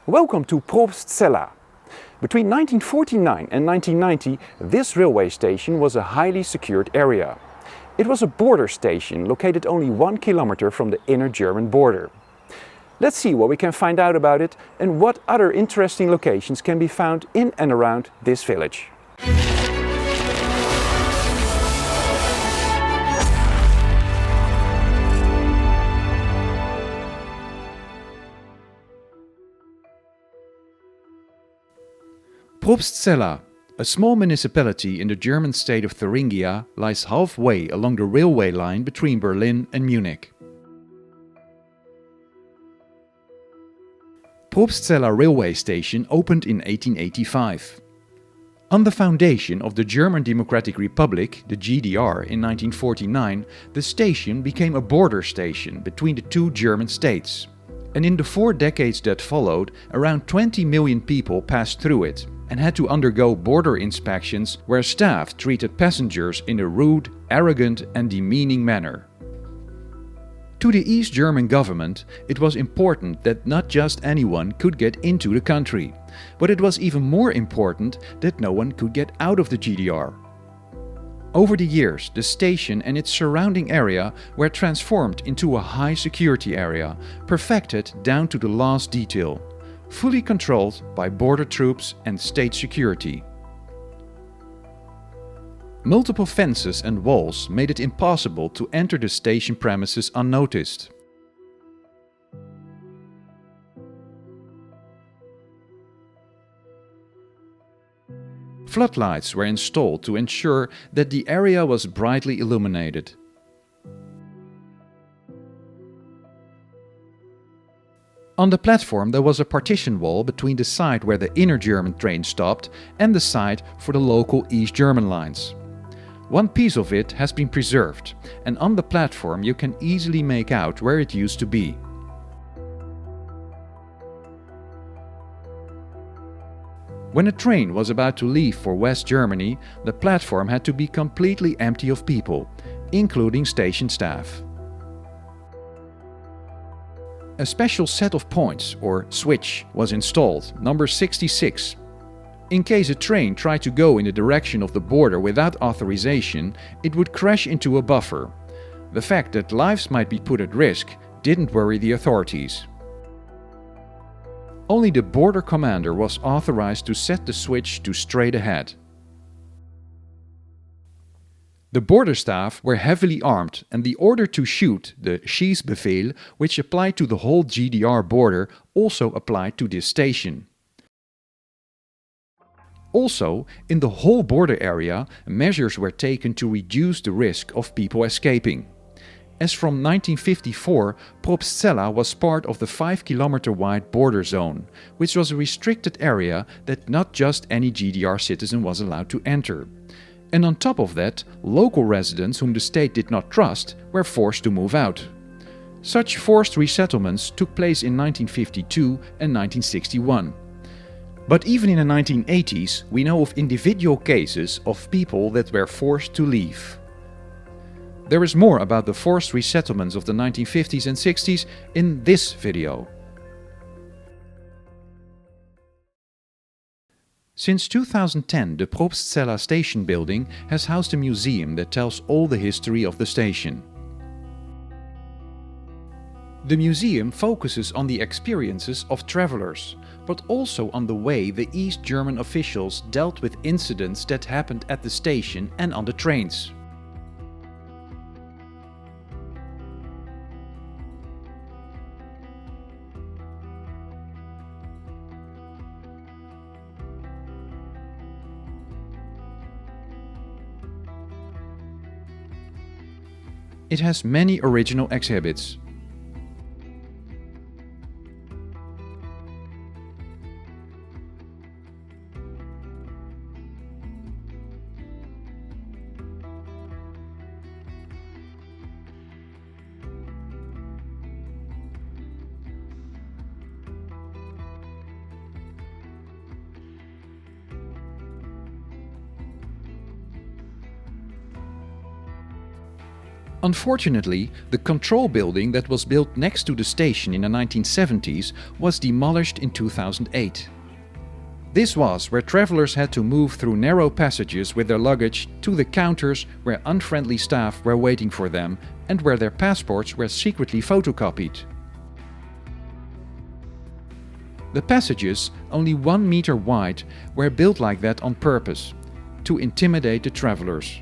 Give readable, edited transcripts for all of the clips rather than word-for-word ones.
Welcome to Probstzella. Between 1949 and 1990, this railway station was a highly secured area. It was a border station located only 1 kilometer from the inner German border. Let's see what we can find out about it and what other interesting locations can be found in and around this village. Probstzella, a small municipality in the German state of Thuringia, lies halfway along the railway line between Berlin and Munich. Probstzella railway station opened in 1885. On the foundation of the German Democratic Republic, the GDR, in 1949, the station became a border station between the two German states. And in the 4 decades that followed, around 20 million people passed through it and had to undergo border inspections where staff treated passengers in a rude, arrogant and demeaning manner. To the East German government, it was important that not just anyone could get into the country, but it was even more important that no one could get out of the GDR. Over the years, the station and its surrounding area were transformed into a high security area, perfected down to the last detail, fully controlled by border troops and state security. Multiple fences and walls made it impossible to enter the station premises unnoticed. Floodlights were installed to ensure that the area was brightly illuminated. On the platform there was a partition wall between the side where the inner German train stopped and the side for the local East German lines. One piece of it has been preserved, and on the platform you can easily make out where it used to be. When a train was about to leave for West Germany, the platform had to be completely empty of people, including station staff. A special set of points, or switch, was installed, number 66. In case a train tried to go in the direction of the border without authorization, it would crash into a buffer. The fact that lives might be put at risk didn't worry the authorities. Only the border commander was authorized to set the switch to straight ahead. The border staff were heavily armed and the order to shoot, the Schießbefehl, which applied to the whole GDR border, also applied to this station. Also, in the whole border area, measures were taken to reduce the risk of people escaping. As from 1954, Probstzella was part of the 5-kilometer wide border zone, which was a restricted area that not just any GDR citizen was allowed to enter. And on top of that, local residents whom the state did not trust were forced to move out. Such forced resettlements took place in 1952 and 1961. But even in the 1980s, we know of individual cases of people that were forced to leave. There is more about the forced resettlements of the 1950s and 60s in this video. Since 2010, the Probstzella station building has housed a museum that tells all the history of the station. The museum focuses on the experiences of travelers, but also on the way the East German officials dealt with incidents that happened at the station and on the trains. It has many original exhibits. Unfortunately, the control building that was built next to the station in the 1970s was demolished in 2008. This was where travelers had to move through narrow passages with their luggage to the counters where unfriendly staff were waiting for them and where their passports were secretly photocopied. The passages, only 1 meter wide, were built like that on purpose, to intimidate the travelers.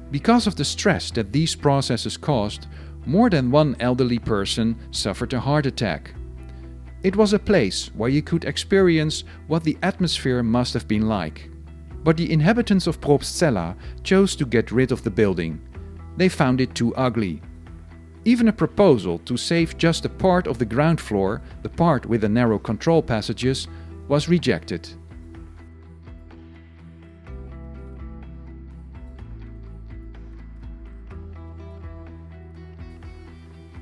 Because of the stress that these processes caused, more than one elderly person suffered a heart attack. It was a place where you could experience what the atmosphere must have been like. But the inhabitants of Probstzella chose to get rid of the building. They found it too ugly. Even a proposal to save just a part of the ground floor, the part with the narrow control passages, was rejected.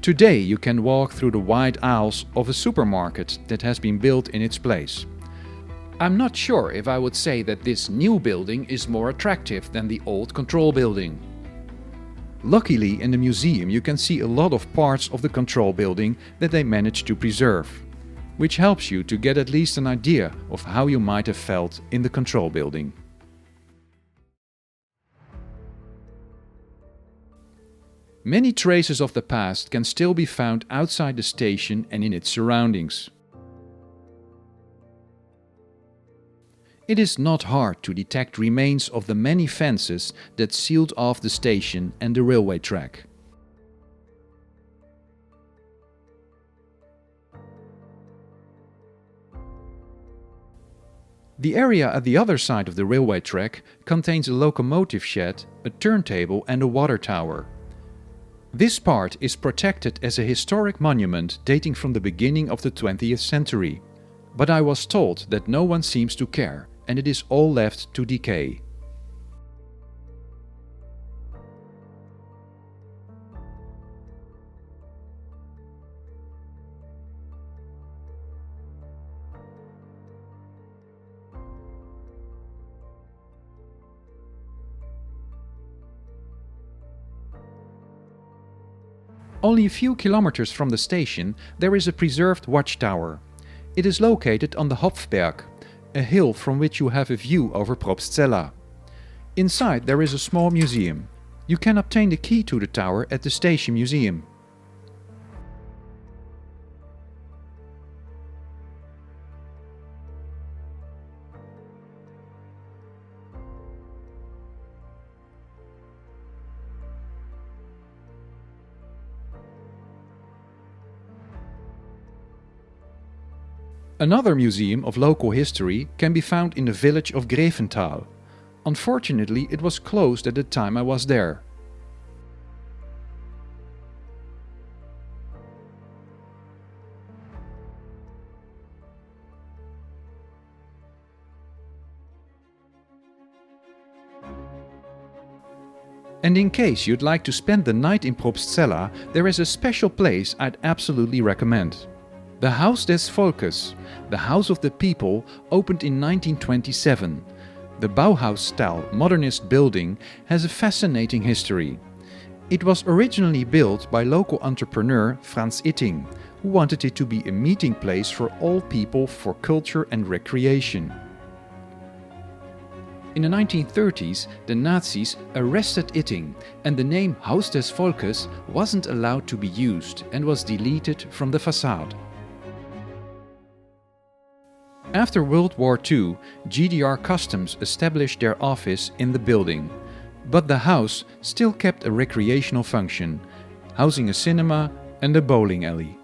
Today you can walk through the wide aisles of a supermarket that has been built in its place. I'm not sure if I would say that this new building is more attractive than the old control building. Luckily, in the museum you can see a lot of parts of the control building that they managed to preserve, which helps you to get at least an idea of how you might have felt in the control building. Many traces of the past can still be found outside the station and in its surroundings. It is not hard to detect remains of the many fences that sealed off the station and the railway track. The area at the other side of the railway track contains a locomotive shed, a turntable and a water tower. This part is protected as a historic monument dating from the beginning of the 20th century. But I was told that no one seems to care and it is all left to decay. Only a few kilometers from the station there is a preserved watchtower. It is located on the Hopfberg, a hill from which you have a view over Probstzella. Inside there is a small museum. You can obtain the key to the tower at the station museum. Another museum of local history can be found in the village of Greventhal. Unfortunately, it was closed at the time I was there. And in case you'd like to spend the night in Probstzella, there is a special place I'd absolutely recommend. The Haus des Volkes, the House of the People, opened in 1927. The Bauhaus-style modernist building has a fascinating history. It was originally built by local entrepreneur Franz Itting, who wanted it to be a meeting place for all people for culture and recreation. In the 1930s, the Nazis arrested Itting, and the name Haus des Volkes wasn't allowed to be used and was deleted from the facade. After World War II, GDR Customs established their office in the building, but the house still kept a recreational function, housing a cinema and a bowling alley.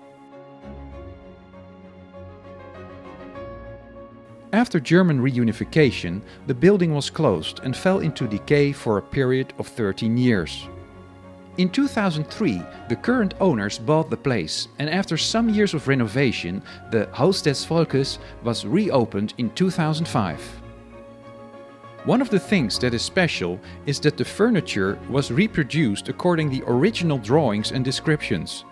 After German reunification, the building was closed and fell into decay for a period of 13 years. In 2003, the current owners bought the place, and after some years of renovation, the Haus des Volkes was reopened in 2005. One of the things that is special is that the furniture was reproduced according to the original drawings and descriptions.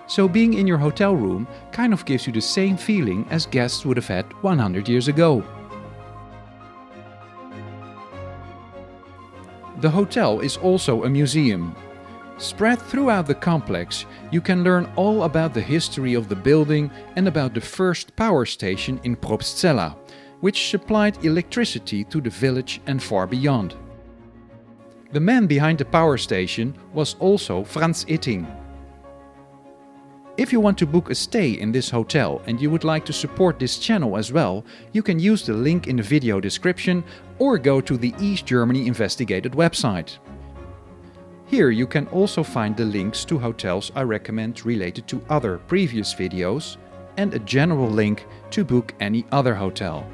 So being in your hotel room kind of gives you the same feeling as guests would have had 100 years ago. The hotel is also a museum. Spread throughout the complex, you can learn all about the history of the building and about the first power station in Probstzella, which supplied electricity to the village and far beyond. The man behind the power station was also Franz Itting. If you want to book a stay in this hotel and you would like to support this channel as well, you can use the link in the video description or go to the East Germany Investigated website. Here you can also find the links to hotels I recommend related to other previous videos and a general link to book any other hotel.